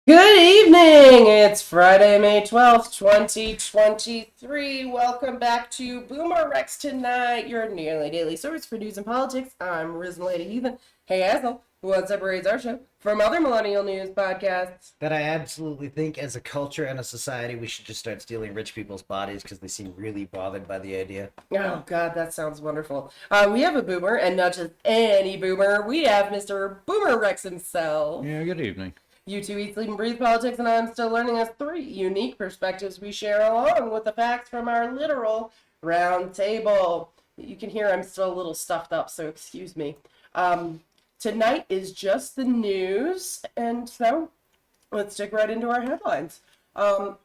Good evening! It's Friday, May 12th, 2023. Welcome back to BoomerRexTonight, your nearly daily source for news and politics. I'm RisenLadyHeathen. Hey, asshole, what separates our show from other millennial news podcasts? That I absolutely think as a culture and a society, we should just start stealing rich people's bodies because they seem really bothered by the idea. Oh, God, that sounds wonderful. We have a boomer, and not just any boomer. We have Mr. BoomerRex himself. Yeah, good evening. You two eat, sleep, and breathe politics, and I'm still learning as three unique perspectives we share along with the facts from our literal round table. You can hear I'm still a little stuffed up, so excuse me. Tonight is just the news, and so let's dig right into our headlines.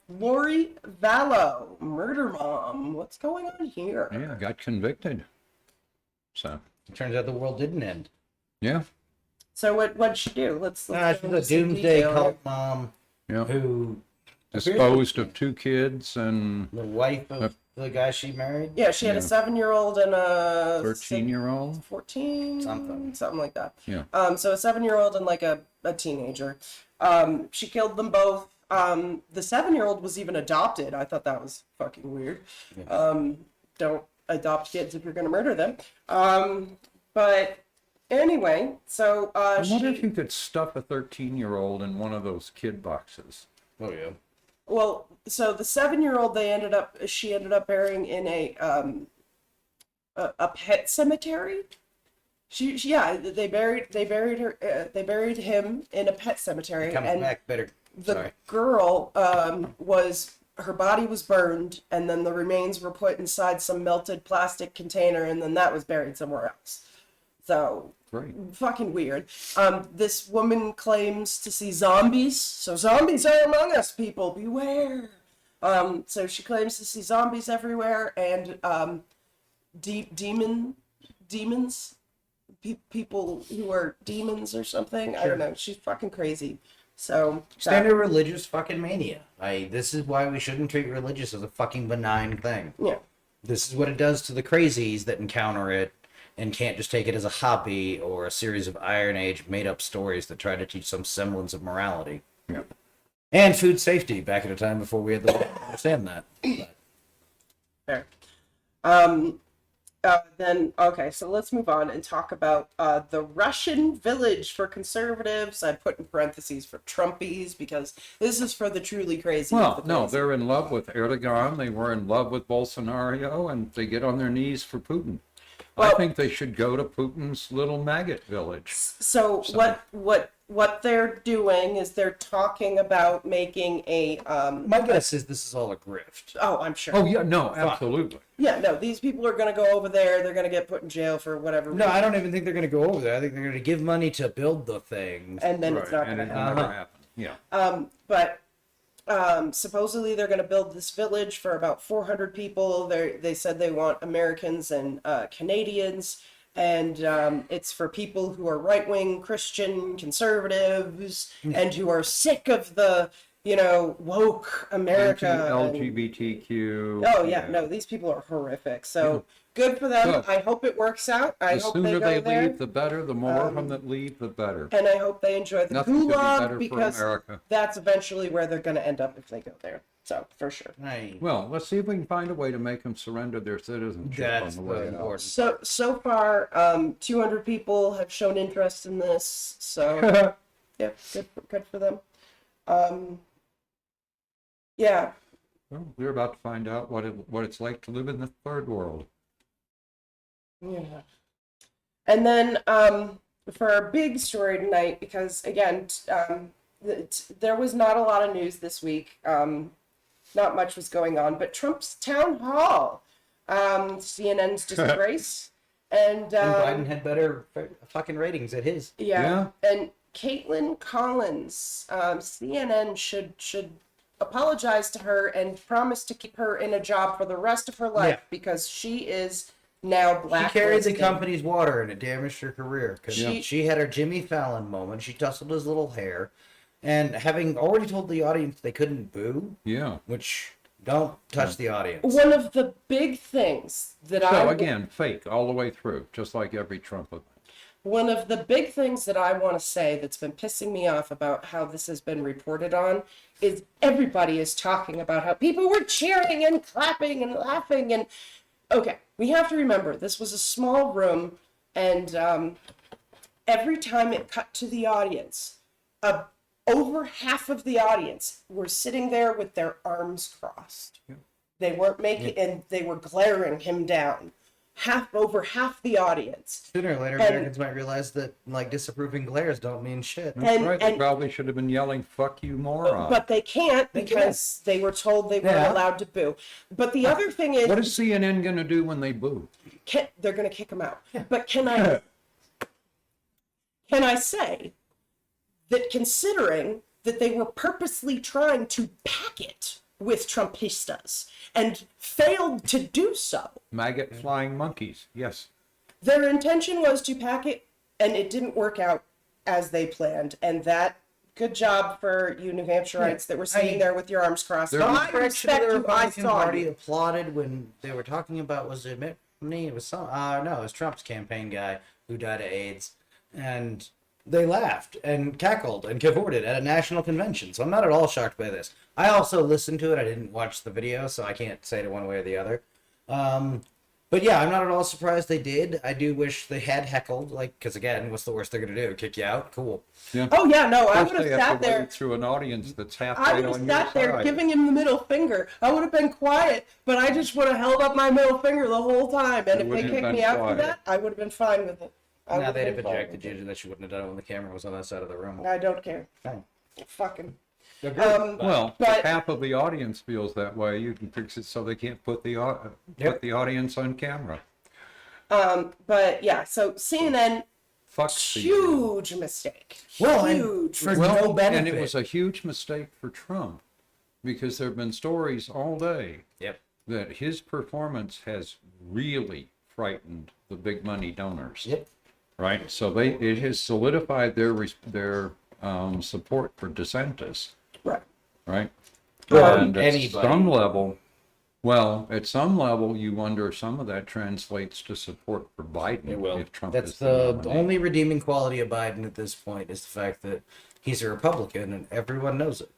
Lori Vallow, murder mom. What's going on here? Yeah, got convicted. So, It turns out the world didn't end. yeah. So what'd she do? Let's She's go a into some doomsday detail. cult mom Yeah. who Disposed of two kids and the wife of the guy she married. Yeah, she had a 7-year-old and a 13-year-old. 14, something like that. Yeah. So a 7-year-old and like a teenager. She killed them both. The 7-year-old was even adopted. I thought that was fucking weird. Don't adopt kids if you're gonna murder them. But anyway, so I wonder if you could stuff a 13-year-old in one of those kid boxes. Oh yeah. well, so the 7-year-old she ended up burying in a pet cemetery. They buried him in a pet cemetery, Comes and back better. the Sorry. girl her body was burned, and then the remains were put inside some melted plastic container, and then that was buried somewhere else. So Great. fucking weird. This woman claims to see zombies, so zombies are among us, people, beware. So she claims to see zombies everywhere, and demons, people who are demons or something. I don't know. She's fucking crazy. So Standard religious fucking mania. This is why we shouldn't treat religious as a fucking benign thing. yeah. This is what it does to the crazies that encounter it and can't just take it as a hobby or a series of Iron Age made-up stories that try to teach some semblance of morality. Yeah. And food safety, back at a time before we had to understand that. But Fair. Then, okay, so let's move on and talk about the Russian village for conservatives. I put in parentheses for Trumpies because this is for the truly crazy. Well, no, they're in love with Erdogan. They were in love with Bolsonaro, and they get on their knees for Putin. I think they should go to Putin's little maggot village. So what they're doing is they're talking about making a my guess is this is all a grift. oh, I'm sure. Oh, yeah, no, absolutely. Yeah, no, these people are going to go over there. They're going to get put in jail for whatever No, reason, I don't even think they're going to go over there. I think they're going to give money to build the thing. and then it's not and going to it happen. never happened. Yeah. But supposedly they're going to build this village for about 400 people. They said they want Americans and Canadians, and it's for people who are right-wing Christian conservatives and who are sick of the, woke America. LGBTQ. Oh yeah, no, these people are horrific. So good for them. So, I hope it works out. I The hope they sooner go they there. leave, the better. The more of them that leave, the better. And I hope they enjoy the Nothing could be gulag better for because America. that's eventually where they're going to end up if they go there. So, for sure. Well, let's see if we can find a way to make them surrender their citizenship That's on the the way out. important. So far, 200 people have shown interest in this. So, yeah, good for them. Yeah. Well, we're about to find out what it's like to live in the third world. Yeah. And then for our big story tonight, because again, there was not a lot of news this week. Not much was going on, but Trump's town hall, CNN's disgrace, and Biden had better fucking ratings at his. yeah, and Caitlin Collins, CNN should apologize to her and promise to keep her in a job for the rest of her life because she is now She blacklisted. carried the company's water and it damaged her career because She- she had her Jimmy Fallon moment. She tousled his little hair, and having already told the audience they couldn't boo, Yeah. which don't touch the audience. One of the big things that So again, fake all the way through, just like every Trump event. one of the big things that I want to say that's been pissing me off about how this has been reported on is everybody is talking about how people were cheering and clapping and laughing. And okay, we have to remember this was a small room, and every time it cut to the audience, over half of the audience were sitting there with their arms crossed. Yeah. They weren't making, and they were glaring him down. Over half the audience. Sooner or later, Americans might realize that like disapproving glares don't mean shit. That's right. They probably should have been yelling "fuck you, moron." But they can't because they were told they weren't allowed to boo. But the other thing is, what is CNN going to do when they boo? They're going to kick them out. Yeah. But can I say that considering that they were purposely trying to pack it with Trumpistas and failed to do so. Maggot flying monkeys, yes. Their intention was to pack it, and it didn't work out as they planned. And that, good job for you New Hampshireites that were sitting there with your arms crossed. I respect the Republican Party applauded when they were talking about, was it Mitt Romney? It was no, it was Trump's campaign guy who died of AIDS. And they laughed and cackled and cavorted at a national convention. So I'm not at all shocked by this. I also listened to it. I didn't watch the video, so I can't say it one way or the other. But yeah, I'm not at all surprised they did. I do wish they had heckled, like, because again, what's the worst they're gonna do? Kick you out? Cool. Yeah. Oh yeah, no, I would have sat there through an audience that's halfway I on would your have side. sat there giving him the middle finger. I would have been quiet, but I just would have held up my middle finger the whole time. And if they kicked me out for that, I would have been fine with it. Now they'd have ejected you, that you wouldn't have done it when the camera was on that side of the room. I don't care. Fine. Fucking. Well, but if half of the audience feels that way, you can fix it so they can't put the audience on camera. But yeah, so CNN, Fuck huge mistake. Well, huge. for no benefit. And it was a huge mistake for Trump because there have been stories all day that his performance has really frightened the big money donors. Yep. Right. So it has solidified their support for DeSantis. Right. Right. And at some level, you wonder if some of that translates to support for Biden. It will. If Trump That's is the nominee. only redeeming quality of Biden at this point is the fact that he's a Republican and everyone knows it.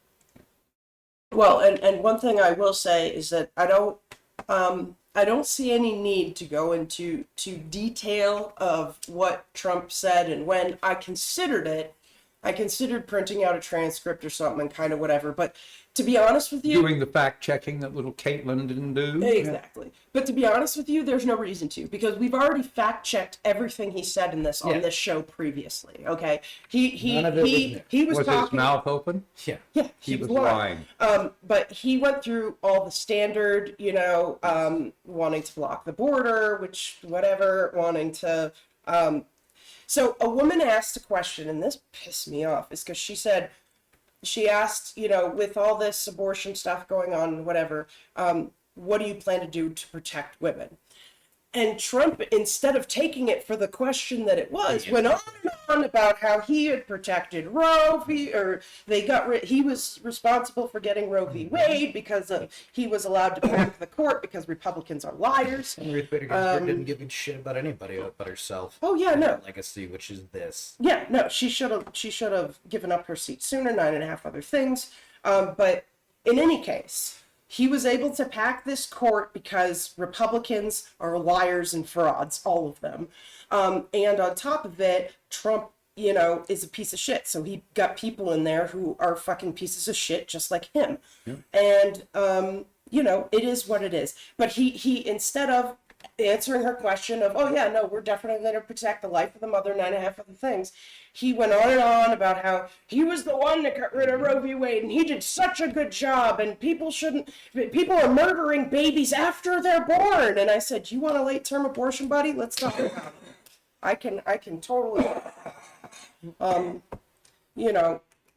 Well, and one thing I will say is that I don't see any need to go into detail of what Trump said and when. I considered printing out a transcript or something and kind of whatever, but to be honest with you... Doing the fact-checking that little Caitlyn didn't do. Exactly. Yeah. But to be honest with you, there's no reason to, because we've already fact-checked everying he said in this on this show previously, okay? He was talking... his mouth open? Yeah. Yeah, he was lying. But he went through all the standard, wanting to block the border, wanting to... So a woman asked a question, and this pissed me off, is because she asked, with all this abortion stuff going on, whatever, what do you plan to do to protect women? And Trump, instead of taking it for the question that it was, went on and on about how he had protected Roe v. he was responsible for getting Roe v. Wade because he was allowed to pack the court because Republicans are liars. And Ruth Bader Ginsburg didn't give a shit about anybody but herself. Oh yeah, no. Legacy, which is this. Yeah, no, she should have given up her seat sooner, 9.5 other things. But in any case, he was able to pack this court because Republicans are liars and frauds, all of them. And on top of it, Trump, is a piece of shit. So he got people in there who are fucking pieces of shit just like him. Yeah. And, it is what it is. But he instead of answering her question of, oh yeah, no, we're definitely going to protect the life of the mother, 9.5 other things, he went on and on about how he was the one that got rid of Roe v. Wade and he did such a good job and people are murdering babies after they're born. And I said, you want a late term abortion, buddy? Let's talk about it. I can totally,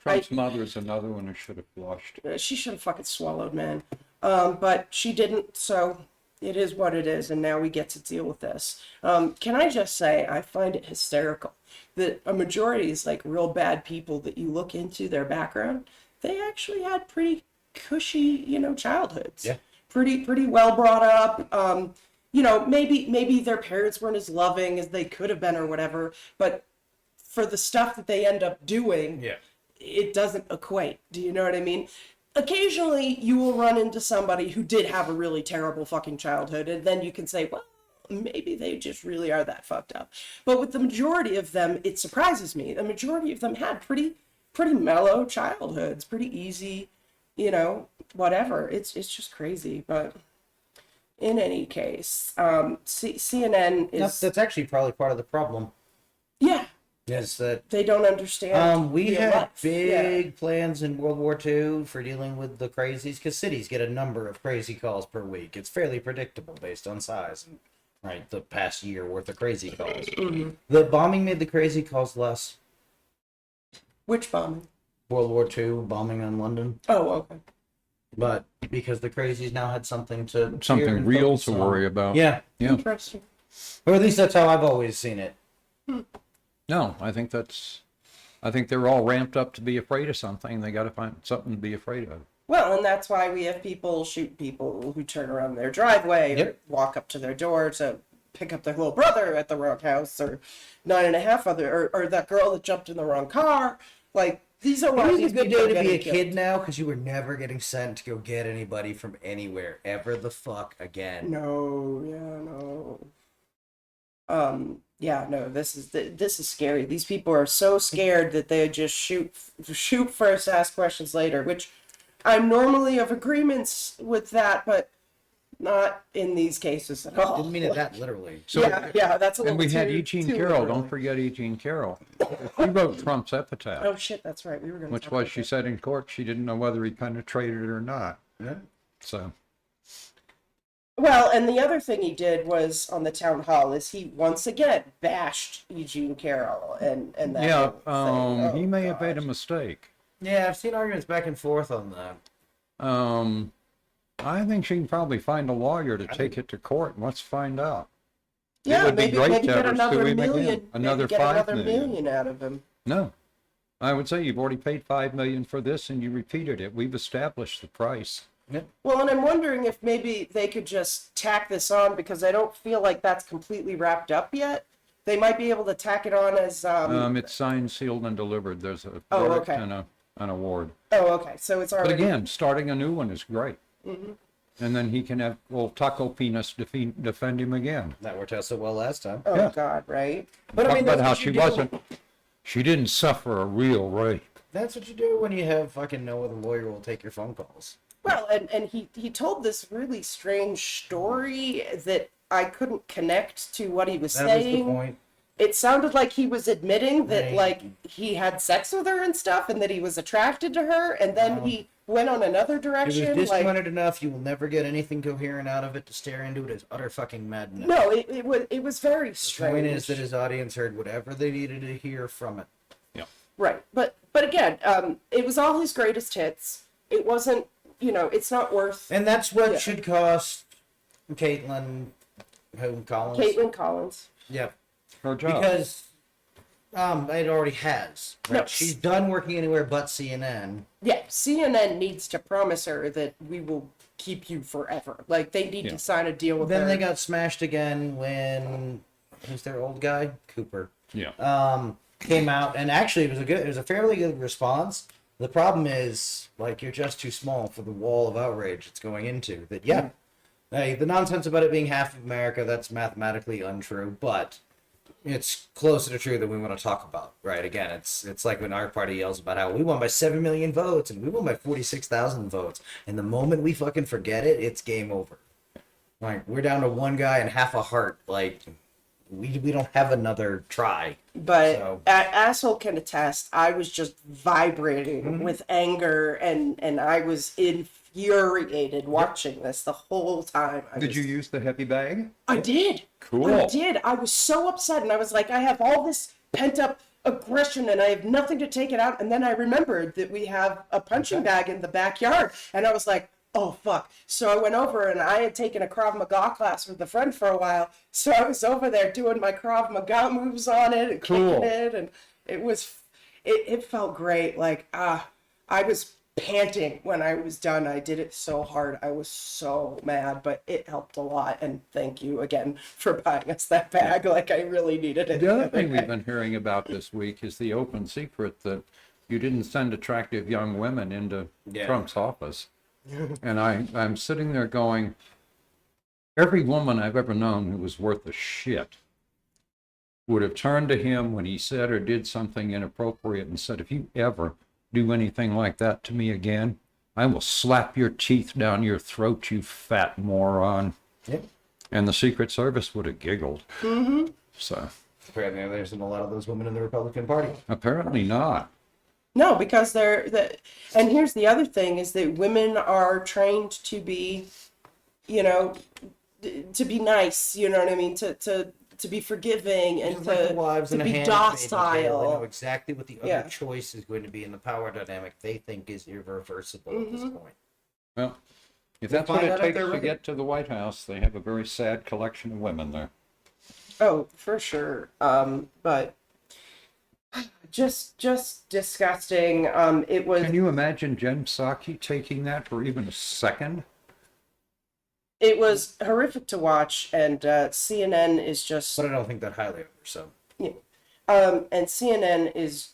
Trump's mother is another one who should have blushed. She should have fucking swallowed, man. But she didn't, so it is what it is, and now we get to deal with this. Can I just say, I find it hysterical that a majority is like real bad people that you look into their background. They actually had pretty cushy, childhoods. Yeah. Pretty well brought up. you know, maybe their parents weren't as loving as they could have been or whatever, but for the stuff that they end up doing, it doesn't equate. Do you know what I mean? Occasionally you will run into somebody who did have a really terrible fucking childhood, and then you can say, well, maybe they just really are that fucked up. But with the majority of them, it surprises me. The majority of them had pretty mellow childhoods, pretty easy, you know, whatever. It's just crazy. But in any case, CNN is... That's actually probably part of the problem. Yeah. Is that they don't understand. We had life. big plans in World War II for dealing with the crazies, because cities get a number of crazy calls per week. It's fairly predictable based on size and the past year worth of crazy calls. Mm-hmm. The bombing made the crazy calls less. Which bombing? World War II bombing on London. Oh, okay. But because the crazies now had something real to worry about. Yeah. Interesting. Or at least that's how I've always seen it. No, I think they're all ramped up to be afraid of something. They got to find something to be afraid of. Well, and that's why we have people shoot people who turn around their driveway or walk up to their door to pick up their little brother at the wrong house, or 9.5 other, or that girl that jumped in the wrong car. Like, these are why these good people day to be a killed. kid now, because you were never getting sent to go get anybody from anywhere ever the fuck again. No, yeah, no, this is scary. These people are so scared that they just shoot first, ask questions later, which I'm normally of agreements with that, but not in these cases at all. Didn't mean it that literally. So, yeah, that's a little. And we had too Carroll. literal. Don't forget E. Carroll. She wrote Trump's epitaph. Oh shit, that's right. We were going to. Which was, she said in court, she didn't know whether he penetrated or not. Yeah. So. Well, and the other thing he did was on the town hall is he once again bashed Eugene Carroll and that. Yeah, whole thing. he may have made a mistake. Yeah, I've seen arguments back and forth on that. I think she can probably find a lawyer to take it to court and let's find out. Yeah, it would maybe be great to get have her another sue him million. again. Another maybe get $5 another million. million out of him. No, I would say you've already paid $5 million for this and you repeated it. We've established the price. Yeah. Well, and I'm wondering if maybe they could just tack this on, because I don't feel like that's completely wrapped up yet. They might be able to tack it on as It's signed, sealed, and delivered. There's a Oh, verdict okay. and an award. Oh, okay. So it's already. But again, starting a new one is great. Mm-hmm. And then he can have Taco Penis defend him again. That worked out so well last time. Oh Yeah. God, right? But Talk I mean, about that's how what she you do. wasn't. She didn't suffer a real rape. That's what you do when you have fucking no other lawyer will take your phone calls. Well, and he told this really strange story that I couldn't connect to what he was That saying. was the point. It sounded like he was admitting that Right. like he had sex with her and stuff, and that he was attracted to her, and then he went on another It direction. was Like, disjointed enough, you will never get anything coherent out of it to stare into it as utter fucking madness. no, it was very The strange. point is that his audience heard whatever they needed to hear from it. Right, but again, it was all his greatest hits. It wasn't, it's not worth. And that's what Yeah. should cost Caitlin Collins. Caitlin Collins. Yeah. Her job. Because it already has. Right? No. She's done working anywhere but CNN. Yeah, CNN needs to promise her that we will keep you forever. Like, they need to sign a deal with Then her. they got smashed again when who's their old guy? Cooper. Yeah. Came out, and actually it was a fairly good response. The problem is, like, you're just too small for the wall of outrage it's going into. That hey, the nonsense about it being half of America, that's mathematically untrue, but it's closer to true than we want to talk about, right? Again, it's like when our party yells about how we won by 7 million votes and we won by 46,000 votes, and the moment we fucking forget it, it's game over. Like, we're down to one guy and half a heart. Like, we don't have another try. But So- Asshole can attest, I was just vibrating with anger, and I was infuriated watching this the whole time. Did you use the heavy bag? I did. Cool. I did. I was so upset, and I was like, I have all this pent up aggression, and I have nothing to take it out. And then I remembered that we have a punching bag in the backyard, and I was like, oh fuck. So I went over, and I had taken a Krav Maga class with a friend for a while, so I was over there doing my Krav Maga moves on it and Cool. kicking it, and it felt great. Like I was panting when I was done. I did it so hard. I was so mad, but it helped a lot. And thank you again for buying us that bag. Like, I really needed it. The other thing we've been hearing about this week is the open secret that you didn't send attractive young women into Trump's office. And I'm sitting there going, every woman I've ever known who was worth a shit would have turned to him when he said or did something inappropriate and said, if you ever do anything like that to me again, I will slap your teeth down your throat, you fat moron. Yep. And the Secret Service would have giggled. Mm-hmm. So apparently there isn't a lot of those women in the Republican Party. Apparently not. No, because and here's the other thing is that women are trained to be, to be nice, you know what I mean? To be forgiving and to be docile. They know exactly what the other choice is going to be in the power dynamic they think is irreversible at this point. Well, if that's what it takes to get to the White House, they have a very sad collection of women there. Oh, for sure. But just disgusting. It was. Can you imagine Jen Psaki taking that for even a second? It was horrific to watch, and CNN is just. But I don't think that highly of her, so. Yeah. And CNN is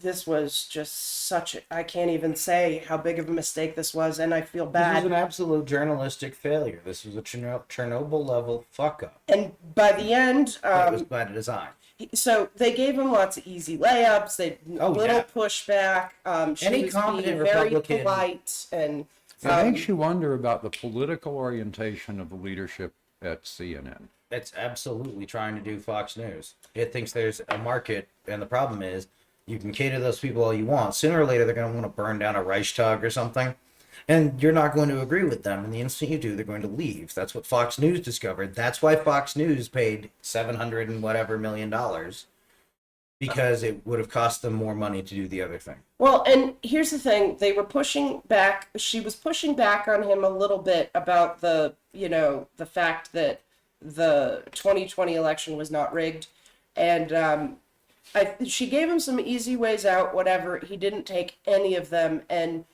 this was just such I can't even say how big of a mistake this was, and I feel bad. This was an absolute journalistic failure. This was a Chernobyl level fuck up. And by the end, it was by design. So they gave him lots of easy layups. They pushback. She Any was competent being very Republican polite, and it makes you wonder about the political orientation of the leadership at CNN. It's absolutely trying to do Fox News. It thinks there's a market, and the problem is you can cater to those people all you want. Sooner or later, they're going to want to burn down a Reichstag or something, and you're not going to agree with them. And the instant you do, they're going to leave. That's what Fox News discovered. That's why Fox News paid $700 and whatever million, because it would have cost them more money to do the other thing. Well, and here's the thing. They were pushing back. She was pushing back on him a little bit about the fact that the 2020 election was not rigged. And she gave him some easy ways out, whatever. He didn't take any of them, and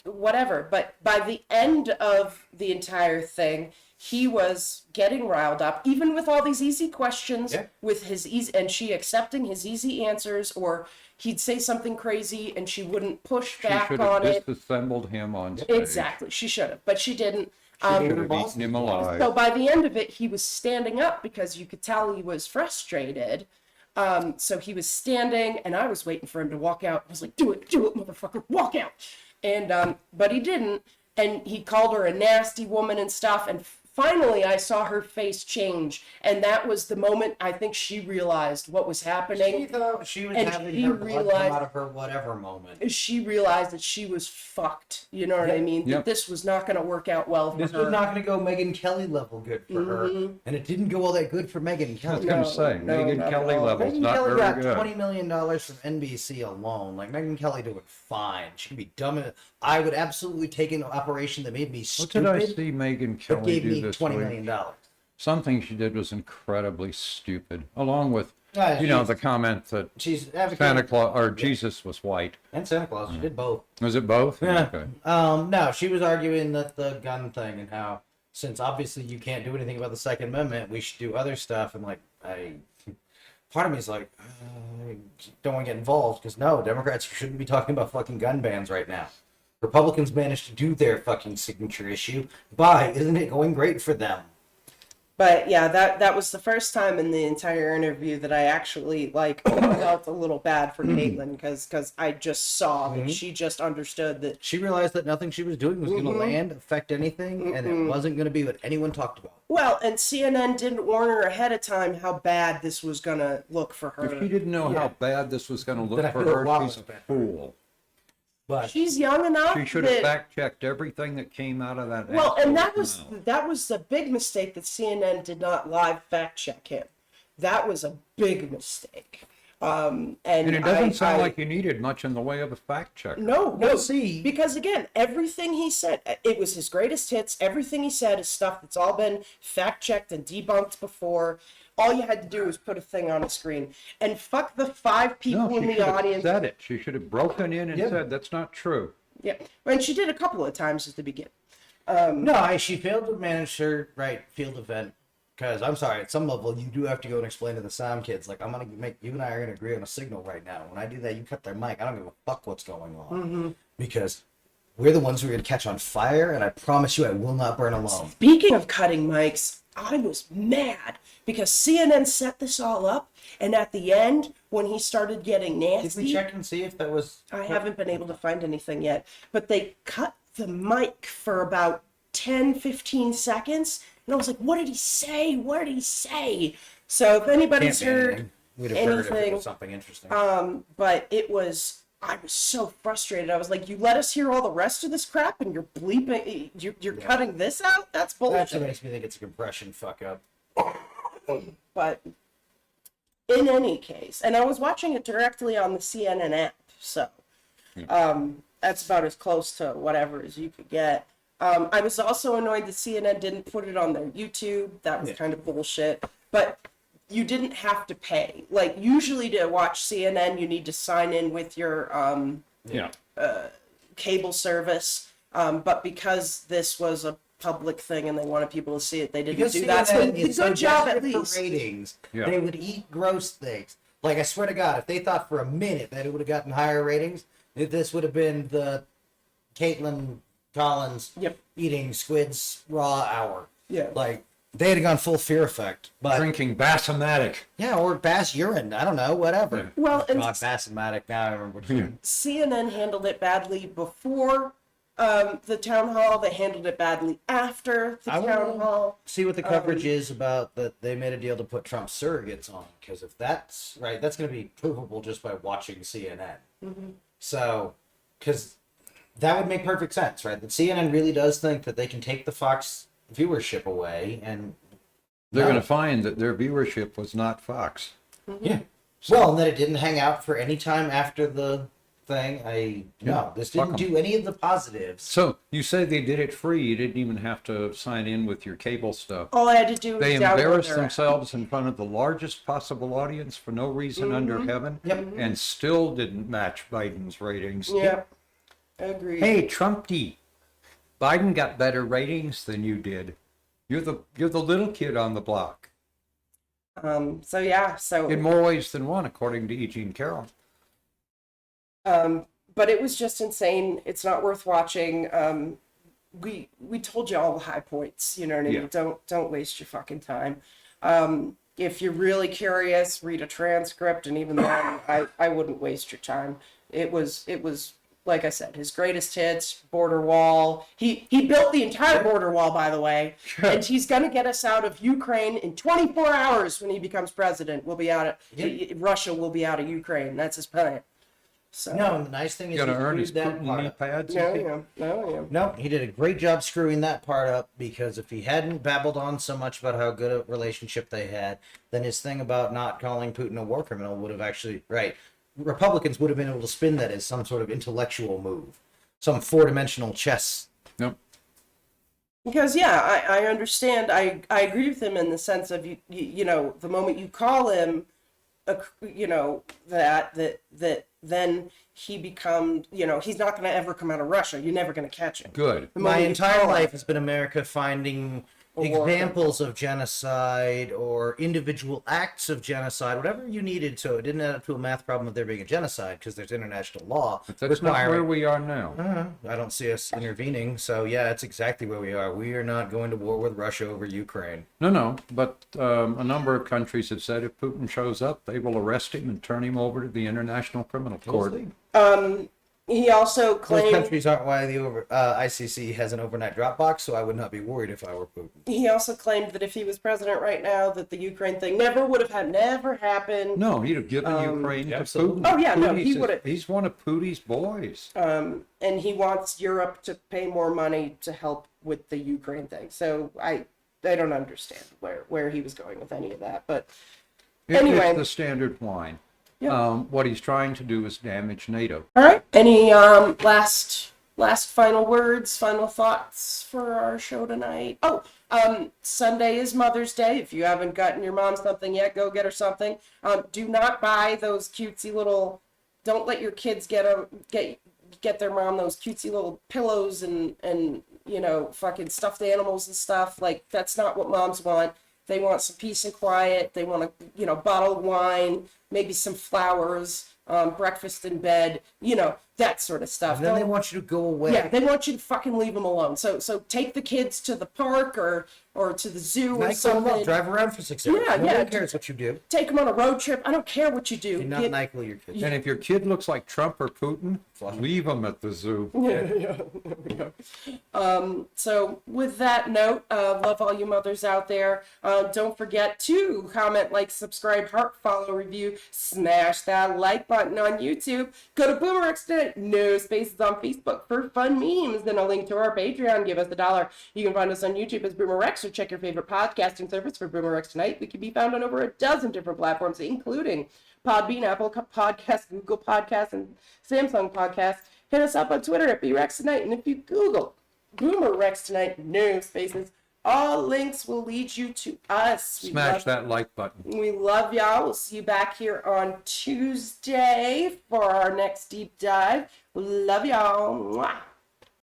whatever. But by the end of the entire thing, he was getting riled up, even with all these easy questions, with his easy, and she accepting his easy answers, or he'd say something crazy and she wouldn't push back on it. She should have disassembled him on stage. Exactly, she should have, but she didn't. She should have eaten him alive. So by the end of it, he was standing up because you could tell he was frustrated. So he was standing, and I was waiting for him to walk out. I was like, do it, motherfucker, walk out. And, but he didn't. And he called her a nasty woman and stuff. And finally, I saw her face change. And that was the moment I think she realized what was happening. She thought she was having her blood come out of her whatever moment. She realized that she was fucked. You know what I mean? That this was not going to work out well for her. This was not going to go Megyn Kelly level good for her. And it didn't go all that good for Megyn Kelly. I was going to say, Megyn Kelly level's not very good. Megyn Kelly got $20 million from NBC alone. Like, Megyn Kelly doing fine. She can be dumb. I would absolutely take an operation that made me stupid. What did I see Megyn Kelly do this $20 week? million. Something she did was incredibly stupid, along with, the comment that Santa Claus or Jesus was white. And Santa Claus, she did both. Was it both? Yeah. Okay. No, she was arguing that the gun thing and how, since obviously you can't do anything about the Second Amendment, we should do other stuff. And part of me is like, I don't want to get involved, because no, Democrats shouldn't be talking about fucking gun bans right now. Republicans managed to do their fucking signature issue. Isn't it going great for them? But yeah, that was the first time in the entire interview that I actually felt a little bad for Caitlyn, because I just saw that she just understood that she realized that nothing she was doing was going to affect anything, and it wasn't going to be what anyone talked about. Well, and CNN didn't warn her ahead of time how bad this was going to look for her. If she didn't know how bad this was going to look for her, she's a fool. But she's young enough. She should have fact-checked everything that came out of that. Well, and that was the big mistake that CNN did not live fact-check him. That was a big mistake. And it doesn't sound like you needed much in the way of a fact check. No, We'll see. because again, everything he said, it was his greatest hits. Everything he said is stuff that's all been fact checked and debunked before. All you had to do was put a thing on a screen. And fuck the 5 people No, in she the should have audience. said it. She should have broken in and Yeah. said, that's not true. Yeah, and she did a couple of times at the beginning. She failed to manage her field event. Because I'm sorry, at some level, you do have to go and explain to the sound kids, like, I'm gonna make you and I are gonna agree on a signal right now. When I do that, you cut their mic. I don't give a fuck what's going on, because we're the ones who are gonna catch on fire, and I promise you, I will not burn alone. Speaking of cutting mics, I was mad because CNN set this all up, and at the end, when he started getting nasty, Did we check and see if that was? I haven't been able to find anything yet, but they cut the mic for about 10, 15 seconds, and I was like, what did he say? What did he say? So if anybody's heard We'd have heard if it anything, was something interesting. but I was so frustrated. I was like, you let us hear all the rest of this crap, and you're bleeping, you're cutting this out? That's That actually bullshit. makes me think it's a compression fuck up. But in any case, and I was watching it directly on the CNN app, so that's about as close to whatever as you could get. I was also annoyed that CNN didn't put it on their YouTube. That was kind of bullshit. But you didn't have to pay. Like, usually to watch CNN, you need to sign in with your cable service. But because this was a public thing and they wanted people to see it, they didn't do that. So good job at least. For ratings, Yeah. they would eat gross things. Like, I swear to God, if they thought for a minute that it would have gotten higher ratings, if this would have been the Caitlin Collins eating squids raw hour. Yeah. Like, they'd have gone full Fear Effect. But Drinking Bassomatic. yeah, or Bass urine. I don't know, whatever. Yeah. Well, and God, Bassomatic. Now I remember what you CNN handled it badly before the town hall. They handled it badly after the town hall. see what the coverage is about that they made a deal to put Trump surrogates on, because if that's right, that's going to be provable just by watching CNN. So, because that would make perfect sense, right? That CNN really does think that they can take the Fox viewership away, and They're going to find that their viewership was not Fox. yeah, well, and that it didn't hang out for any time after the thing. This fuck didn't 'em. do any of the positives. So you say they did it free. You didn't even have to sign in with your cable stuff. All I had to do was They download embarrassed their app. themselves in front of the largest possible audience for no reason under heaven, and still didn't match Biden's ratings. Yep. Agreed. Hey, Trumpy, Biden got better ratings than you did. You're the little kid on the block So in more ways than one, according to E. Jean Carroll. but it was just insane. It's not worth watching. We told you all the high points. You know what I mean? Don't waste your fucking time. If you're really curious, read a transcript, and even then, I wouldn't waste your time. It was like I said, his greatest hits, border wall. He built the entire border wall, by the way, and he's gonna get us out of Ukraine in 24 hours when he becomes president. We'll be out of Russia. Will be out of Ukraine. That's his plan. So No, and the nice thing is Gonna he earn his screwed that Putin part knee up. pads. No, he did a great job screwing that part up, because if he hadn't babbled on so much about how good a relationship they had, then his thing about not calling Putin a war criminal would have actually, Republicans would have been able to spin that as some sort of intellectual move, some four-dimensional chess. Nope. Because I understand. I agree with him in the sense of you know, the moment you call him, that then he becomes, he's not going to ever come out of Russia. You're never going to catch him. Good. The My moment you entire call him- life has been America finding examples of genocide or individual acts of genocide, whatever you needed, so it didn't add up to a math problem of there being a genocide, because there's international law. But that's not where we are now. I don't see us intervening, so yeah, it's exactly where we are. We are not going to war with Russia over Ukraine. No, but a number of countries have said if Putin shows up, they will arrest him and turn him over to the International Criminal Court. He also Those claimed countries aren't why the ICC has an overnight Dropbox, so I would not be worried if I were Putin. he also claimed that if he was president right now, that the Ukraine thing never happened. No, he'd have given Ukraine to absolutely. Putin. Oh, yeah, no, Putin's he would've- He's one of Putin's boys. And he wants Europe to pay more money to help with the Ukraine thing. So I don't understand where he was going with any of that. But anyway. It's the standard whine. Yeah. What he's trying to do is damage NATO. All right. Any last final words, final thoughts for our show tonight? Oh, Sunday is Mother's Day. If you haven't gotten your mom something yet, go get her something. Do not buy those cutesy little. Don't let your kids get their mom those cutesy little pillows and fucking stuffed animals and stuff. Like, that's not what moms want. They want some peace and quiet. They want a bottle of wine, maybe some flowers, breakfast in bed, that sort of stuff. And then they want you to go away. Yeah, they want you to fucking leave them alone. So take the kids to the park or to the zoo or something. Drive around for 6 hours. Yeah, Nobody cares what you do. Take them on a road trip. I don't care what you do. Do not NyQuil your kids. And if your kid looks like Trump or Putin, leave him at the zoo. So with that note, love all you mothers out there. Don't forget to comment, like, subscribe, heart, follow, review, smash that like button on YouTube. Go to BoomerRexTonight, no spaces on Facebook for fun memes, and a link to our Patreon. Give us $1. You can find us on YouTube as BoomerRex, or check your favorite podcasting service for BoomerRexTonight. We can be found on over a dozen different platforms, including Podbean, Apple Podcasts, Google Podcasts, and Samsung Podcasts. Hit us up on Twitter at BRexTonight, and if you Google BoomerRexTonight, no spaces, all links will lead you to us. Smash that like button. We love y'all. We'll see you back here on Tuesday for our next deep dive. Love y'all. Mwah.